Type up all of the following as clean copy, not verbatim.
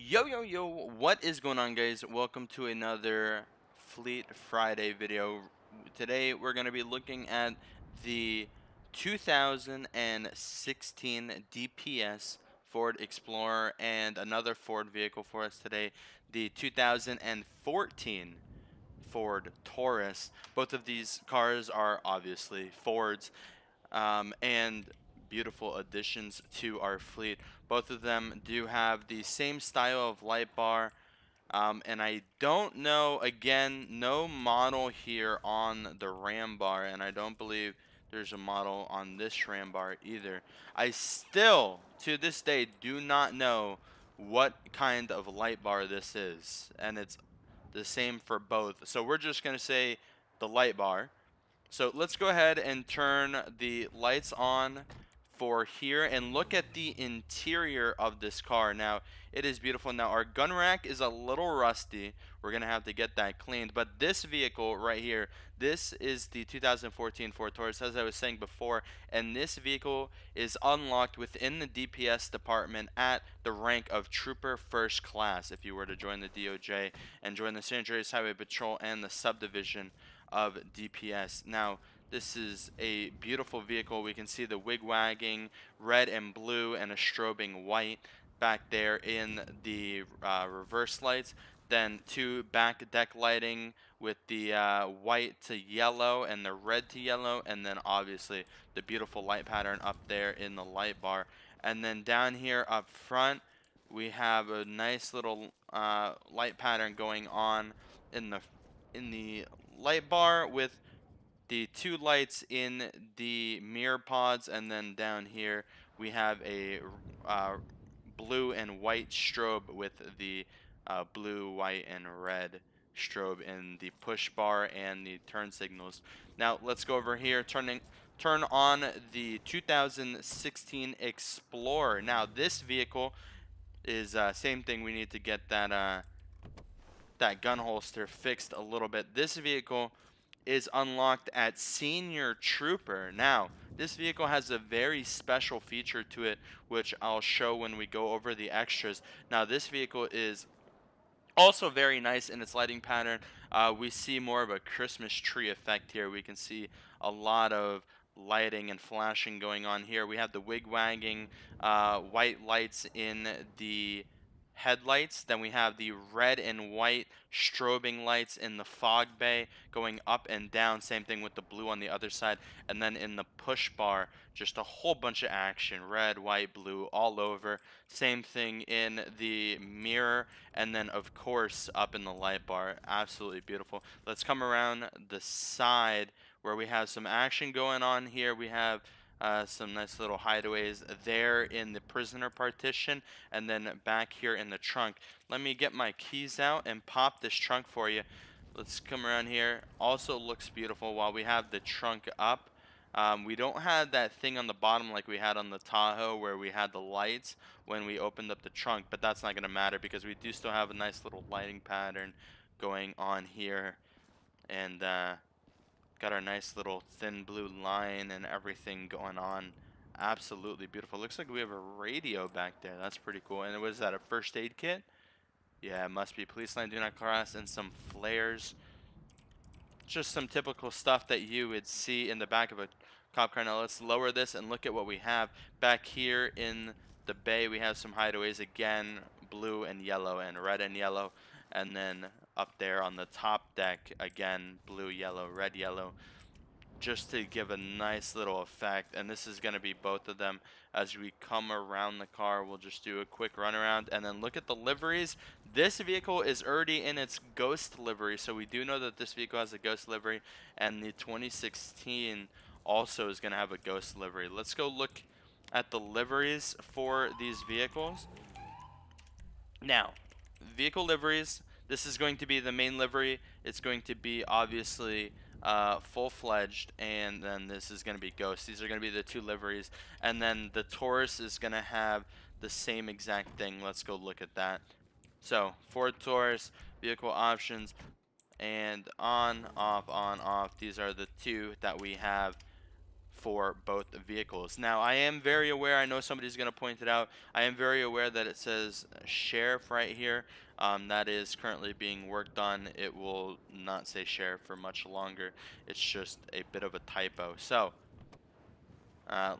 Yo, what is going on, guys? Welcome to another Fleet Friday video. Today we're going to be looking at the 2016 DPS Ford Explorer and another Ford vehicle for us today, the 2014 Ford Taurus. Both of these cars are obviously Fords, and beautiful additions to our fleet. Both of them do have the same style of light bar, and I don't know, again, no model here on the Ram bar, and I don't believe there's a model on this Ram bar either. I still, to this day, do not know what kind of light bar this is, and it's the same for both. So we're just going to say the light bar. So let's go ahead and turn the lights on for here and look at the interior of this car. Now, it is beautiful. Now, our gun rack is a little rusty. We're going to have to get that cleaned. But this vehicle right here, this is the 2014 Ford Taurus, as I was saying before. And this vehicle is unlocked within the DPS department at the rank of Trooper First Class if you were to join the DOJ and join the San Andreas Highway Patrol and the subdivision of DPS. Now, this is a beautiful vehicle. We can see the wig-wagging red and blue and a strobing white back there in the reverse lights. Then two back deck lighting with the white to yellow and the red to yellow, and then obviously the beautiful light pattern up there in the light bar. And then down here up front, we have a nice little light pattern going on in the light bar with the two lights in the mirror pods, and then down here we have a uh, blue and white strobe with the blue, white, and red strobe in the push bar and the turn signals. Now let's go over here, turn on the 2016 Explorer. Now this vehicle is same thing. We need to get that gun holster fixed a little bit. This vehicle is unlocked at Senior Trooper. Now, this vehicle has a very special feature to it, which I'll show when we go over the extras. Now, this vehicle is also very nice in its lighting pattern. We see more of a Christmas tree effect here. We can see a lot of lighting and flashing going on here. We have the wig-wagging white lights in the headlights. Then we have the red and white strobing lights in the fog bay going up and down. Same thing with the blue on the other side. And then in the push bar, just a whole bunch of action. Red, white, blue, all over. Same thing in the mirror. And then, of course, up in the light bar. Absolutely beautiful. Let's come around the side where we have some action going on here. We have some nice little hideaways there in the prisoner partition, and then back here in the trunk. Let me get my keys out and pop this trunk for you. Let's come around here. Also looks beautiful while we have the trunk up. We don't have that thing on the bottom like we had on the Tahoe where we had the lights when we opened up the trunk, but that's not going to matter because we do still have a nice little lighting pattern going on here. And got our nice little thin blue line and everything going on. Absolutely beautiful. Looks like we have a radio back there. That's pretty cool. And was that a first aid kit? Yeah, it must be. Police line do not cross, and some flares. Just some typical stuff that you would see in the back of a cop car. Now let's lower this and look at what we have. Back here in the bay, we have some hideaways again, blue and yellow and red and yellow. And then up there on the top deck, again, blue, yellow, red, yellow, just to give a nice little effect. And this is going to be both of them. As we come around the car, we'll just do a quick run around and then look at the liveries. This vehicle is already in its ghost livery, so we do know that this vehicle has a ghost livery, and the 2016 also is going to have a ghost livery. Let's go look at the liveries for these vehicles. Now, vehicle liveries, this is going to be the main livery. It's going to be obviously full-fledged, and then this is going to be Ghost. These are going to be the two liveries, and then the Taurus is going to have the same exact thing. Let's go look at that. So Ford Taurus, vehicle options, and on, off, on, off. These are the two that we have for both vehicles. Now, I am very aware, I know somebody's going to point it out, I am very aware that it says sheriff right here. That is currently being worked on. It will not say sheriff for much longer. It's just a bit of a typo. So,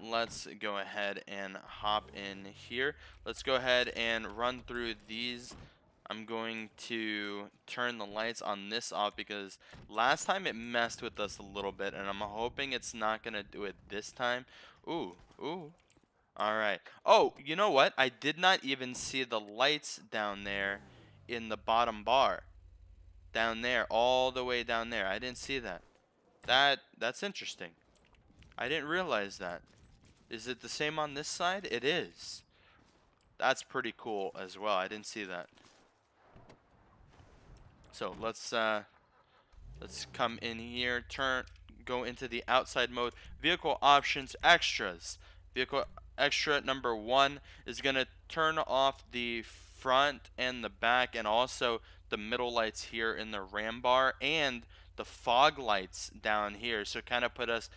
let's go ahead and hop in here. Let's go ahead and run through these. I'm going to turn the lights on this off because last time it messed with us a little bit, and I'm hoping it's not going to do it this time. Ooh, ooh. All right. Oh, you know what? I did not even see the lights down there in the bottom bar. Down there, all the way down there. I didn't see that. That's interesting. I didn't realize that. Is it the same on this side? It is. That's pretty cool as well. I didn't see that. So let's come in here, go into the outside mode. Vehicle options, extras. Vehicle extra number 1 is gonna turn off the front and the back, and also the middle lights here in the ram bar, and the fog lights down here. So kind of put us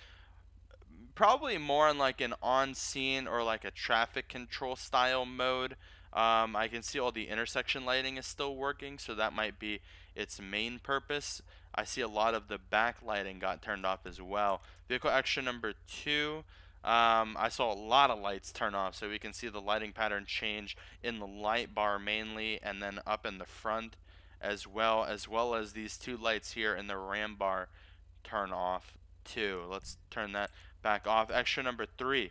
probably more on like an on-scene or like a traffic control style mode. I can see all the intersection lighting is still working, so that might be its main purpose. I see a lot of the backlighting got turned off as well. Vehicle extra number 2, I saw a lot of lights turn off, so we can see the lighting pattern change in the light bar mainly, and then up in the front as well as these 2 lights here in the ram bar turn off too. Let's turn that back off. Extra number 3,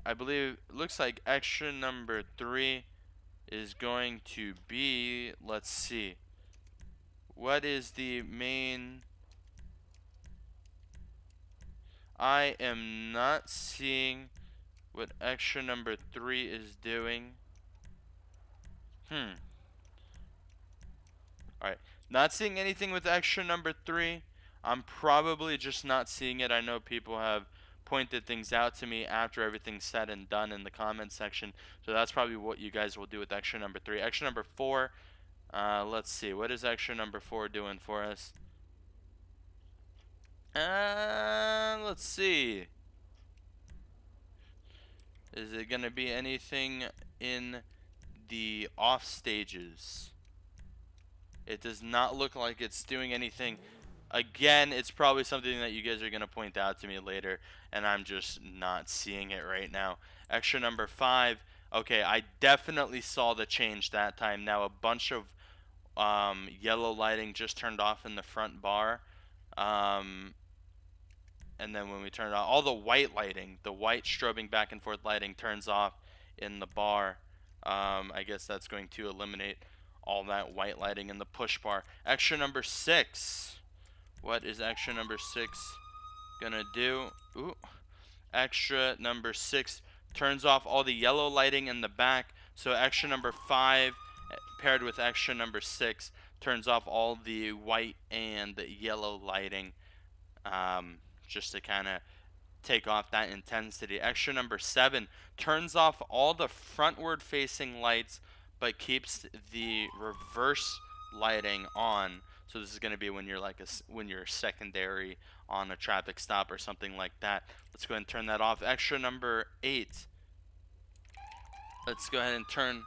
I believe, looks like extra number 3 is going to be, let's see, what is the main? I am not seeing what extra number 3 is doing. Alright, not seeing anything with extra number 3. I'm probably just not seeing it. I know people have pointed things out to me after everything's said and done in the comment section. So that's probably what you guys will do with extra number 3. Extra number 4, let's see. What is extra number 4 doing for us? Let's see. Is it going to be anything in the off stages? It does not look like it's doing anything. Again, it's probably something that you guys are going to point out to me later, and I'm just not seeing it right now. Extra number 5. Okay, I definitely saw the change that time. Now a bunch of yellow lighting just turned off in the front bar. And then when we turn it on, all the white lighting, the white strobing back and forth lighting turns off in the bar. I guess that's going to eliminate all that white lighting in the push bar. Extra number 6. What is extra number 6 gonna do? Ooh. Extra number 6 turns off all the yellow lighting in the back. So extra number 5 paired with extra number 6 turns off all the white and the yellow lighting. Just to kind of take off that intensity. Extra number 7 turns off all the frontward facing lights but keeps the reverse lighting on. So this is going to be when you're like when you're secondary on a traffic stop or something like that. Let's go ahead and turn that off. Extra number 8. Let's go ahead and turn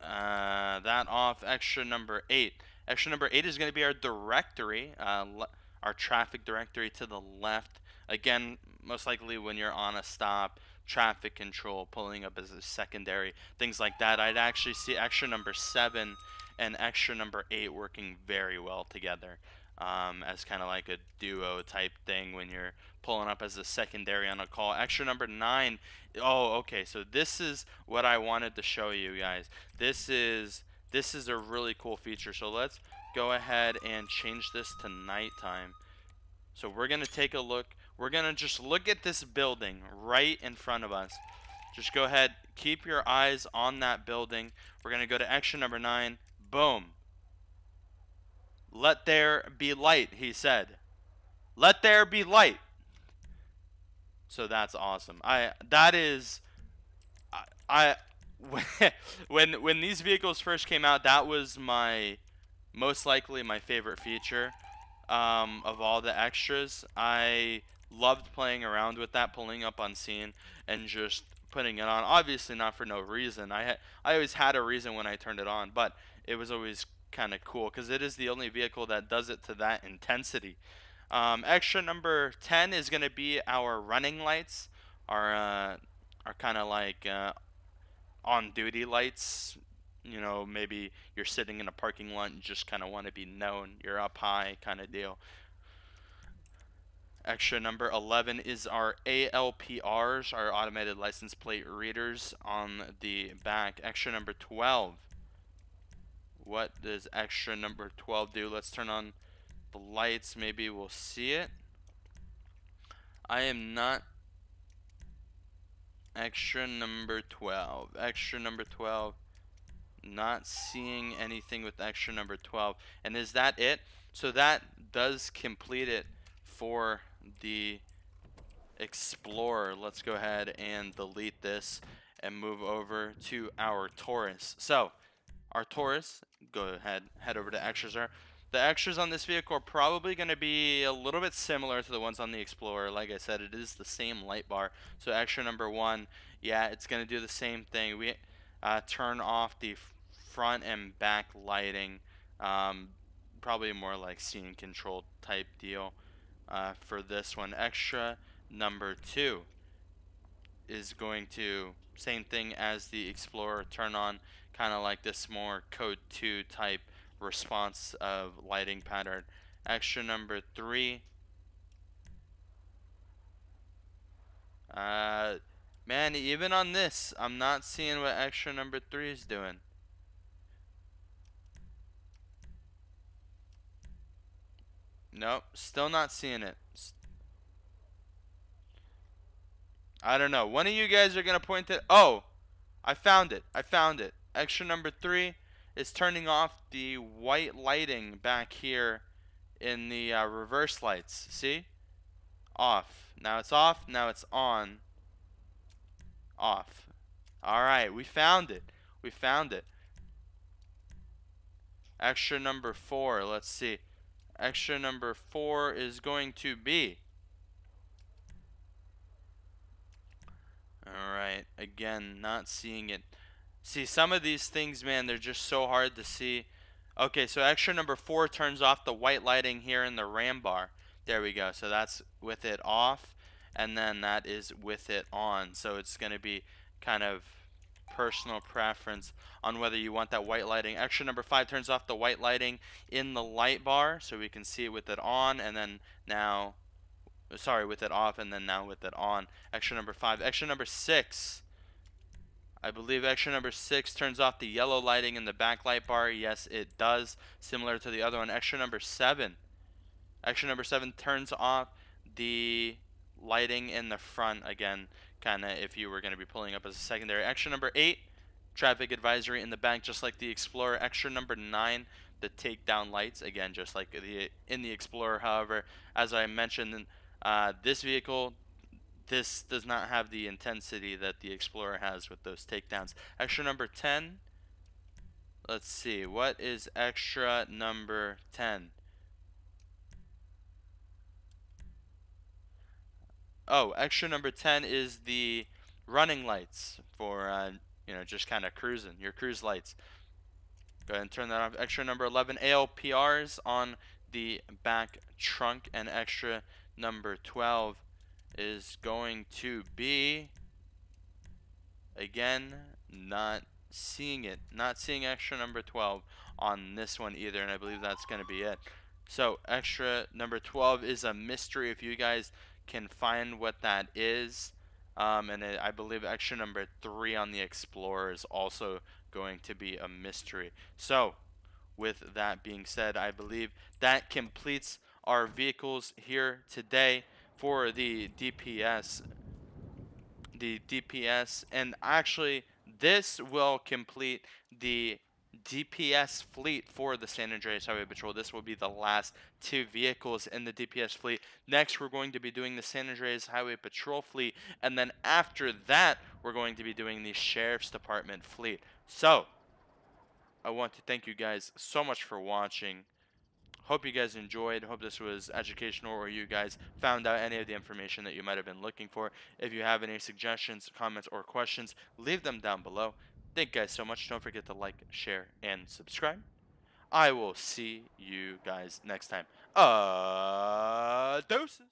that off. Extra number 8. Extra number 8 is going to be our directory, our traffic directory to the left. Again, most likely when you're on a stop, traffic control, pulling up as a secondary, things like that. I'd actually see extra number 7 and extra number 8 working very well together, as kind of like a duo type thing when you're pulling up as a secondary on a call. Extra number 9. Oh, okay, so this is what I wanted to show you guys. This is a really cool feature. So let's go ahead and change this to nighttime. So we're gonna take a look. We're gonna just look at this building right in front of us. Just go ahead, keep your eyes on that building. We're gonna go to extra number 9. Boom. Let there be light, he said. Let there be light. So that's awesome. When these vehicles first came out, that was most likely my favorite feature of all the extras. I loved playing around with that, pulling up on scene and just putting it on. Obviously not for no reason. I always had a reason when I turned it on, but it was always kind of cool because it is the only vehicle that does it to that intensity. Extra number 10 is going to be our running lights, our kind of like on duty lights. You know, maybe you're sitting in a parking lot and just kind of want to be known. You're up high kind of deal. Extra number 11 is our ALPRs, our automated license plate readers on the back. Extra number 12. What does extra number 12 do? Let's turn on the lights. Maybe we'll see it. I am not extra number 12. Extra number 12. Not seeing anything with extra number 12. And is that it? So that does complete it for the Explorer. Let's go ahead and delete this and move over to our Taurus. So our Taurus, go ahead, head over to extras. The extras on this vehicle are probably going to be a little bit similar to the ones on the Explorer. Like I said, it is the same light bar. So extra number 1, yeah, it's going to do the same thing. We turn off the front and back lighting. Probably more like scene control type deal for this one. Extra number 2 is going to, same thing as the Explorer, turn on kind of like this more code 2 type response of lighting pattern. Extra number 3, man, even on this I'm not seeing what extra number 3 is doing. Nope, still not seeing it. I don't know. One of you guys are gonna point it. Oh, I found it. I found it. Extra number 3 is turning off the white lighting back here in the reverse lights. See? Off. Now it's off. Now it's on. Off. Alright, we found it. We found it. Extra number 4. Let's see. Extra number 4 is going to be. Alright, again, not seeing it. See, some of these things, man, they're just so hard to see. Okay, so extra number 4 turns off the white lighting here in the RAM bar. There we go. So that's with it off, and then that is with it on. So it's going to be kind of personal preference on whether you want that white lighting. Extra number 5 turns off the white lighting in the light bar, so we can see it with it on, and then now, sorry, with it off, and then now with it on. Extra number 5. Extra number 6. I believe extra number 6 turns off the yellow lighting in the backlight bar. Yes, it does. Similar to the other one. Extra number 7. Extra number 7 turns off the lighting in the front. Again, kind of if you were going to be pulling up as a secondary. Extra number 8. Traffic advisory in the back, just like the Explorer. Extra number 9. The takedown lights. Again, just like in the Explorer. However, as I mentioned, this vehicle, this does not have the intensity that the Explorer has with those takedowns. Extra number 10. Let's see. What is extra number 10? Oh, extra number 10 is the running lights for, you know, just kind of cruising. Your cruise lights. Go ahead and turn that off. Extra number 11, ALPRs on the back trunk. And extra number 12 is going to be, again, not seeing it. Not seeing extra number 12 on this one either, and I believe that's going to be it. So extra number 12 is a mystery if you guys can find what that is. And I believe extra number 3 on the Explorer is also going to be a mystery. So with that being said, I believe that completes our vehicles here today for the DPS. And actually this will complete the DPS fleet for the San Andreas Highway Patrol. This will be the last 2 vehicles in the DPS fleet. Next, we're going to be doing the San Andreas Highway Patrol fleet, and then after that, we're going to be doing the Sheriff's Department fleet. So, I want to thank you guys so much for watching. Hope you guys enjoyed. Hope this was educational or you guys found out any of the information that you might have been looking for. If you have any suggestions, comments, or questions, leave them down below. Thank you guys so much. Don't forget to like, share, and subscribe. I will see you guys next time. Doses.